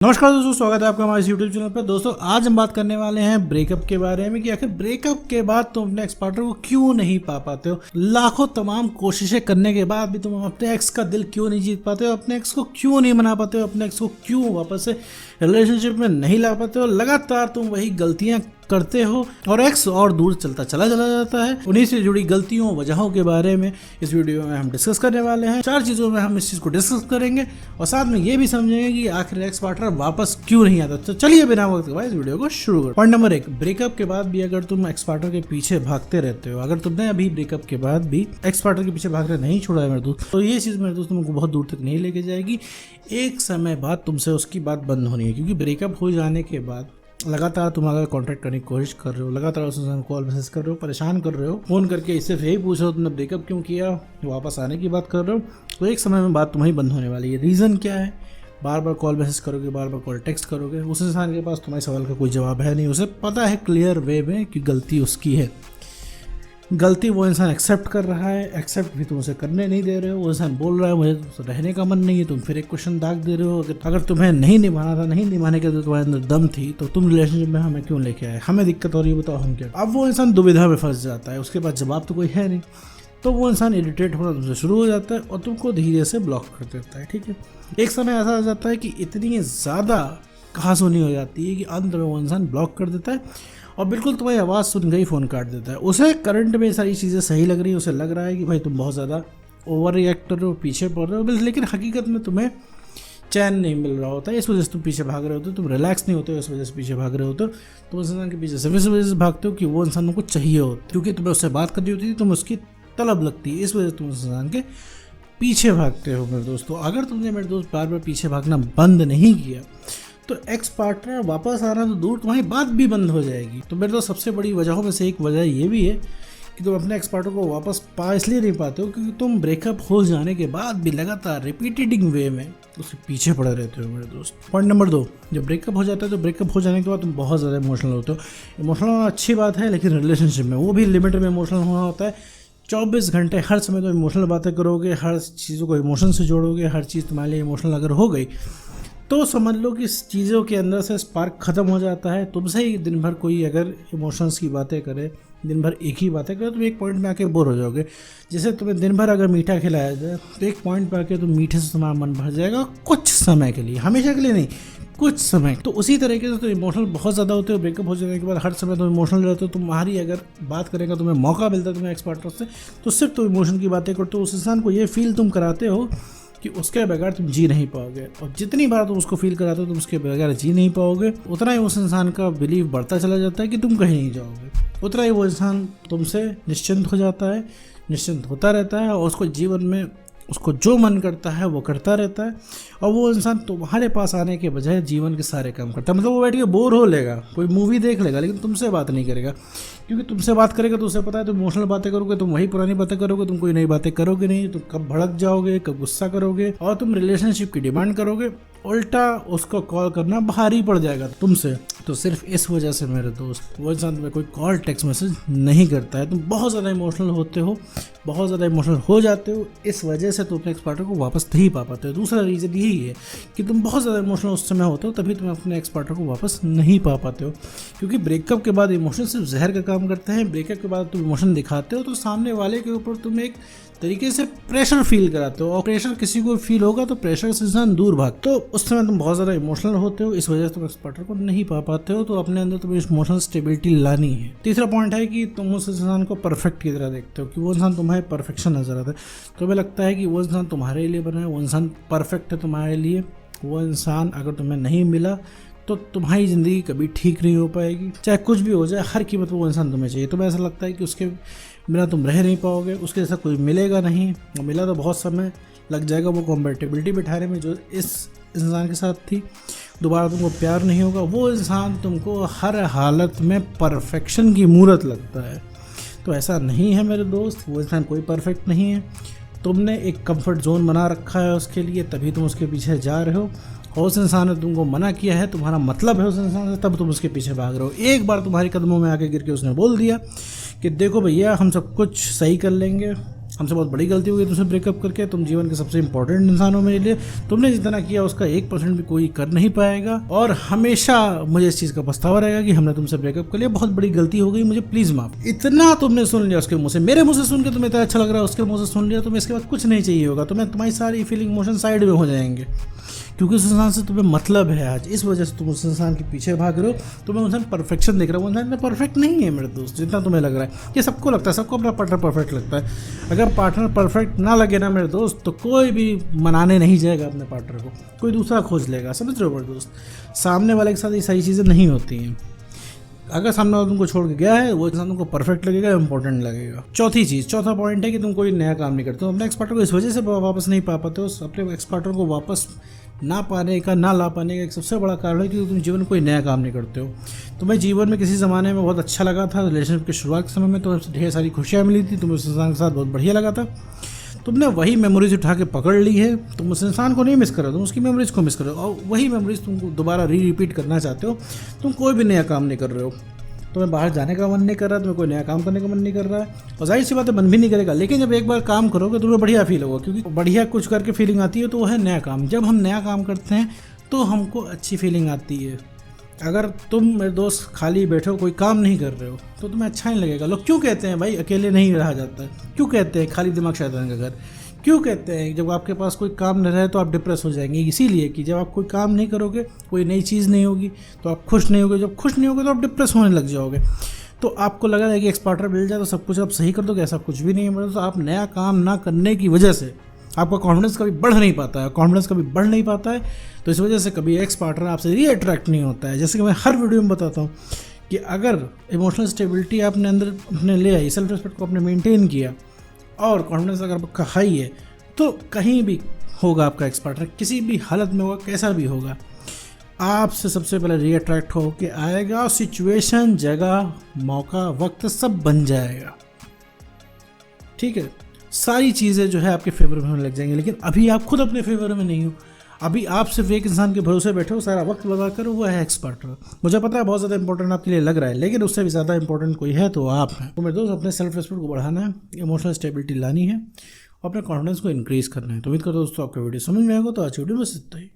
नमस्कार दोस्तों, स्वागत है आपका हमारे YouTube चैनल पर। दोस्तों आज हम बात करने वाले हैं ब्रेकअप के बारे में कि आखिर ब्रेकअप के बाद तुम अपने एक्स पार्टनर को क्यों नहीं पा पाते हो। लाखों तमाम कोशिशें करने के बाद भी तुम अपने एक्स का दिल क्यों नहीं जीत पाते हो, अपने एक्स को क्यों नहीं मना पाते हो, अपने एक्स को क्यों वापस से रिलेशनशिप में नहीं ला पाते हो। लगातार तुम वही गलतियां करते हो और एक्स और दूर चला जाता है। उन्हीं से जुड़ी गलतियों वजहों के बारे में इस वीडियो में हम डिस्कस करने वाले हैं। 4 चीज़ों में हम इस चीज़ को डिस्कस करेंगे और साथ में ये भी समझेंगे कि आखिर एक्स पार्टनर वापस क्यों नहीं आता। तो चलिए बिना वक्त के बाद इस वीडियो को शुरू करें। पॉइंट नंबर 1, ब्रेकअप के बाद भी अगर तुम एक्स पार्टनर के पीछे भागते रहते हो, अगर तुमने अभी ब्रेकअप के बाद भी एक्स पार्टनर के पीछे भागना नहीं छोड़ा है मेरे दोस्त, तो ये चीज़ मेरे दोस्त तुमको बहुत दूर तक नहीं लेके जाएगी। एक समय बाद तुमसे उसकी बात बंद होनी है, क्योंकि ब्रेकअप हो जाने के बाद लगातार तुम अगर कांटेक्ट करने की कोशिश कर रहे हो, लगातार उससे कॉल मैसेज कर रहे हो, परेशान कर रहे हो, फोन करके इससे यही पूछ रहे हो तुमने ब्रेकअप क्यों किया, वापस आने की बात कर रहे हो, तो एक समय में बात तुम्हारी बंद होने वाली है। रीज़न क्या है? बार बार कॉल मैसेज करोगे, बार बार कॉल टेक्स्ट करोगे, उस इंसान के पास तुम्हारे सवाल का कोई जवाब है नहीं। उसे पता है क्लियर वे में कि गलती उसकी है, गलती वो इंसान एक्सेप्ट कर रहा है, एक्सेप्ट भी तुम उसे करने नहीं दे रहे हो। वो इंसान बोल रहा है मुझे तो रहने का मन नहीं है, तुम फिर एक क्वेश्चन दाग दे रहे हो। अगर तुम्हें नहीं निभाना था, नहीं निभाने के तो तुम्हारे अंदर दम थी, तो तुम रिलेशनशिप में हमें क्यों लेके आए, हमें दिक्कत हो रही है, बताओ हम क्या। अब वो इंसान दुविधा में फंस जाता है, उसके पास जवाब तो कोई है नहीं, तो वो इंसान इरिटेट होना तुमसे शुरू हो जाता है और तुमको धीरे से ब्लॉक कर देता है। ठीक है, एक समय ऐसा आ जाता है कि इतनी ज़्यादा कहासुनी हो जाती है कि अंत में वो इंसान ब्लॉक कर देता है और बिल्कुल तुम्हारी आवाज़ सुन गई फ़ोन काट देता है। उसे करंट में सारी चीज़ें सही लग रही है, उसे लग रहा है कि भाई तुम बहुत ज़्यादा ओवर रिएक्ट कर रहे हो, पीछे पड़ रहे हो, लेकिन हकीकत में तुम्हें चैन नहीं मिल रहा होता है, इस वजह से तुम पीछे भाग रहे होते हो, तुम रिलैक्स नहीं होते हो, इस वजह से पीछे भाग रहे होते हो। तुम उस इंसान के पीछे सिर्फ इस वजह से भागते हो कि वो इंसान को चाहिए होता है, क्योंकि तुम्हें उससे बात करनी होती है, तुम उसकी तलब लगती है, इस वजह से तुम उस इंसान के पीछे भागते हो। मेरे दोस्तों अगर तुमने मेरे दोस्त बार बार पीछे भागना बंद नहीं किया तो एक्स पार्टनर वापस आना तो दूर, तुम्हारी बात भी बंद हो जाएगी। तो मेरे दोस्त सबसे बड़ी वजहों में से एक वजह ये भी है कि तुम अपने एक्स पार्टनर को वापस पा इसलिए नहीं पाते हो क्योंकि तुम ब्रेकअप हो जाने के बाद भी लगातार रिपीटेडिंग वे में उसके पीछे पड़े रहते हो मेरे दोस्त। पॉइंट नंबर 2, जब ब्रेकअप हो जाता है तो ब्रेकअप हो जाने के बाद तुम बहुत ज़्यादा इमोशनल होते हो। इमोशनल होना अच्छी बात है, लेकिन रिलेशनशिप में वो भी लिमिट में इमोशनल होना होता है। 24 घंटे हर समय तो इमोशनल बातें करोगे, हर चीज़ों को इमोशन से जोड़ोगे, हर चीज़ तुम्हारे लिए इमोशनल अगर हो गई तो समझ लो कि इस चीज़ों के अंदर से स्पार्क ख़त्म हो जाता है। तुमसे ही दिन भर कोई अगर इमोशंस की बातें करे, दिन भर एक ही बातें करे, तो एक पॉइंट में आके बोर हो जाओगे। जैसे तुम्हें दिन भर अगर मीठा खिलाया जाए तो एक पॉइंट पे आके तुम मीठे से तुम्हारा मन भर जाएगा, कुछ समय के लिए, हमेशा के लिए नहीं, कुछ समय। तो उसी तरीके से तो इमोशनल बहुत ज़्यादा होते हो। ब्रेकअप हो जाने के बाद हर समय तुम इमोशनल रहते हो। तुम्हारी अगर बात करेगा, तुम्हें मौका मिलता है तुम्हें एक्स पार्टनर से, तो सिर्फ तुम इमोशन की बातें करते हो। उस इंसान को ये फील तुम कराते हो कि उसके बगैर तुम जी नहीं पाओगे, और जितनी बार तुम उसको फील कराते हो तुम उसके बगैर जी नहीं पाओगे, उतना ही उस इंसान का बिलीव बढ़ता चला जाता है कि तुम कहीं नहीं जाओगे, उतना ही वो इंसान तुमसे निश्चिंत हो जाता है, निश्चिंत होता रहता है और उसको जीवन में उसको जो मन करता है वो करता रहता है। और वो इंसान तुम्हारे पास आने के बजाय जीवन के सारे काम करता है। मतलब वो बैठ के बोर हो लेगा, कोई मूवी देख लेगा, लेकिन तुमसे बात नहीं करेगा, क्योंकि तुमसे बात करेगा तो उसे पता है तुम इमोशनल बातें करोगे, तुम वही पुरानी बातें करोगे, तुम कोई नई बातें करोगे नहीं, तुम कब भड़क जाओगे, कब गुस्सा करोगे और तुम रिलेशनशिप की डिमांड करोगे। उल्टा उसको कॉल करना भारी पड़ जाएगा तुमसे। तो सिर्फ इस वजह से मेरे दोस्त वो इंसान तुम्हें कोई कॉल टेक्स्ट मैसेज नहीं करता है। तुम बहुत ज़्यादा इमोशनल होते हो, बहुत ज़्यादा इमोशनल हो जाते हो, इस वजह से तुम अपने एक्स पार्टनर को वापस नहीं पा पाते हो। दूसरा रीज़न यही है कि तुम बहुत ज़्यादा इमोशनल उस समय होते हो, तभी तुम अपने एक्स पार्टनर को वापस नहीं पा पाते हो। क्योंकि ब्रेकअप के बाद इमोशन सिर्फ जहर का काम करते हैं। ब्रेकअप के बाद तुम इमोशन दिखाते हो तो सामने वाले के ऊपर तुम एक तरीके से प्रेशर फील कराते हो, और प्रेशर किसी को फील होगा तो प्रेशर से इंसान दूर भाग। तो उस समय तुम बहुत ज़्यादा इमोशनल होते हो, इस वजह से तुम एक्स पार्टनर को नहीं पा पाते हो। तो अपने अंदर तुम्हें इमोशनल स्टेबिलिटी लानी है। तीसरा पॉइंट है कि तुम उस इंसान को परफेक्ट की तरह देखते हो, कि वो इंसान तुम्हारे परफेक्शन नजर आता है। तुम्हें लगता है कि वो इंसान तुम्हारे लिए बना है, वो इंसान परफेक्ट है तुम्हारे लिए। वो इंसान अगर तुम्हें नहीं मिला तो तुम्हारी ज़िंदगी कभी ठीक नहीं हो पाएगी, चाहे कुछ भी हो जाए, हर कीमत पर वो इंसान तुम्हें चाहिए। तुम्हें ऐसा लगता है कि उसके बिना तुम रह नहीं पाओगे, उसके जैसा कोई मिलेगा नहीं, और मिला तो बहुत समय लग जाएगा वो कॉम्पेटिबिलिटी बिठाने में जो इस इंसान के साथ थी। दोबारा तुमको प्यार नहीं होगा। वो इंसान तुमको हर हालत में परफेक्शन की मूरत लगता है। तो ऐसा नहीं है मेरे दोस्त, वो इंसान कोई परफेक्ट नहीं है। तुमने एक कंफर्ट जोन बना रखा है उसके लिए, तभी तुम उसके पीछे जा रहे हो। और उस इंसान ने तुमको मना किया है, तुम्हारा मतलब है उस इंसान से, तब तुम उसके पीछे भाग रहे हो। एक बार तुम्हारे कदमों में आके गिर के उसने बोल दिया कि देखो भैया हम सब कुछ सही कर लेंगे, हमसे बहुत बड़ी गलती हो गई तुमसे ब्रेकअप करके। तुम जीवन के सबसे इंपॉर्टेंट इंसान हो मेरे लिए, तुमने जितना किया उसका 1% भी कोई कर नहीं पाएगा, और हमेशा मुझे इस चीज़ का पछतावा रहेगा कि हमने तुमसे ब्रेकअप कर लिया, बहुत बड़ी गलती हो गई, मुझे प्लीज़ माफ। इतना तुमने सुन लिया उसके मुँह से, मेरे मुँह से सुन के तुम्हें इतना अच्छा लग रहा है, उसके मुँह से सुन लिया, तुम्हें इसके बाद कुछ नहीं चाहिए होगा, तुम्हारी सारी फीलिंग इमोशन साइड में हो जाएंगे, क्योंकि उस इंसान से तुम्हें मतलब है आज। इस वजह से तुम उस इंसान के पीछे भाग रहे हो, तुम्हें इंसान परफेक्शन दिख रहा है, वो इंसान परफेक्ट नहीं है मेरे दोस्त, जितना तुम्हें लग रहा है। ये सबको लगता है, सबको अपना पार्टनर परफेक्ट लगता है। अगर पार्टनर परफेक्ट ना लगे ना मेरे दोस्त, तो कोई भी मनाने नहीं जाएगा अपने पार्टनर को, कोई दूसरा खोज लेगा। समझ रहे हो मेरे दोस्त, सामने वाले के साथ ये सारी चीज़ें नहीं होती हैं। अगर सामने वाला तुमको छोड़ के गया है, वो इंसान तुमको परफेक्ट लगेगा, इंपॉर्टेंट लगेगा। चौथा पॉइंट है कि तुम कोई नया काम नहीं करते हो, अपने एक्स पार्टनर को इस वजह से वापस नहीं पा पाते हो। अपने एक्स पार्टनर को वापस ना ला पाने का एक सबसे बड़ा कारण है कि तुम जीवन में कोई नया काम नहीं करते हो। तुम्हें जीवन में किसी ज़माने में बहुत अच्छा लगा था, रिलेशनशिप की शुरुआत के समय में तुम्हें ढेर सारी खुशियाँ मिली थी, तुम्हें उस इंसान के साथ बहुत बढ़िया लगा था, तुमने वही मेमोरीज उठा के पकड़ ली है। तुम उस इंसान को नहीं मिस कर रहे हो, तुम उसकी मेमोरीज को मिस कर रहे हो, और वही मेमोरीज तुमको दोबारा रिपीट करना चाहते हो। तुम कोई भी नया काम नहीं कर रहे हो, तुम्हें बाहर जाने का मन नहीं कर रहा, तुम्हें कोई नया काम करने का मन नहीं कर रहा है, और जाहिर सी बात है मन भी नहीं करेगा। लेकिन जब एक बार काम करोगे तो तुम्हें बढ़िया फील होगा, क्योंकि बढ़िया कुछ करके फीलिंग आती है, तो वो है नया काम। जब हम नया काम करते हैं तो हमको अच्छी फीलिंग आती है। अगर तुम मेरे दोस्त खाली बैठे हो, कोई काम नहीं कर रहे हो, तो तुम्हें अच्छा नहीं लगेगा। लोग क्यों कहते हैं भाई अकेले नहीं रहा जाता है, क्यों कहते हैं खाली दिमाग शैतान का घर, क्यों कहते हैं जब आपके पास कोई काम नहीं रहे तो आप डिप्रेस हो जाएंगे? इसीलिए कि जब आप कोई काम नहीं करोगे, कोई नई चीज़ नहीं होगी, तो आप खुश नहीं होगे, जब खुश नहीं होगे तो आप डिप्रेस होने लग जाओगे। तो आपको लगा है कि एक्स पार्टनर मिल जाए तो सब कुछ आप सही कर दोगे, ऐसा कुछ भी नहीं है। मतलब तो आप नया काम ना करने की वजह से आपका कॉन्फिडेंस कभी बढ़ नहीं पाता है, तो इस वजह से कभी एक्स पार्टनर आपसे रीअट्रैक्ट नहीं होता है। जैसे कि मैं हर वीडियो में बताता हूँ कि अगर इमोशनल स्टेबिलिटी आपने अंदर अपने ले आई, सेल्फ रिस्पेक्ट को आपने मेंटेन किया, और कॉन्फिडेंस अगर आपका हाई है, तो कहीं भी होगा आपका एक्स पार्टनर, किसी भी हालत में होगा, कैसा भी होगा, आपसे सबसे पहले रीअट्रैक्ट हो के आएगा। सिचुएशन, जगह, मौका, वक्त सब बन जाएगा, ठीक है। सारी चीज़ें जो है आपके फेवर में होने लग जाएंगी। लेकिन अभी आप खुद अपने फेवर में नहीं हो, अभी आप सिर्फ एक इंसान के भरोसे बैठे हो, सारा वक्त बर्बाद करो, वो है एक्स पार्टनर। मुझे पता है बहुत ज़्यादा इंपॉर्टेंट आपके लिए लग रहा है, लेकिन उससे भी ज़्यादा इंपॉर्टेंट कोई है तो आप हैं। तो मेरे दोस्त, अपने सेल्फ रिस्पेक्ट को बढ़ाना है, इमोशनल स्टेबिलिटी लानी है, और अपने कॉन्फिडेंस को इंक्रीज़ करना है। तो उम्मीद करता हूँ दोस्तों आपको वीडियो समझ में आएगा। तो आज वीडियो बस इतना ही।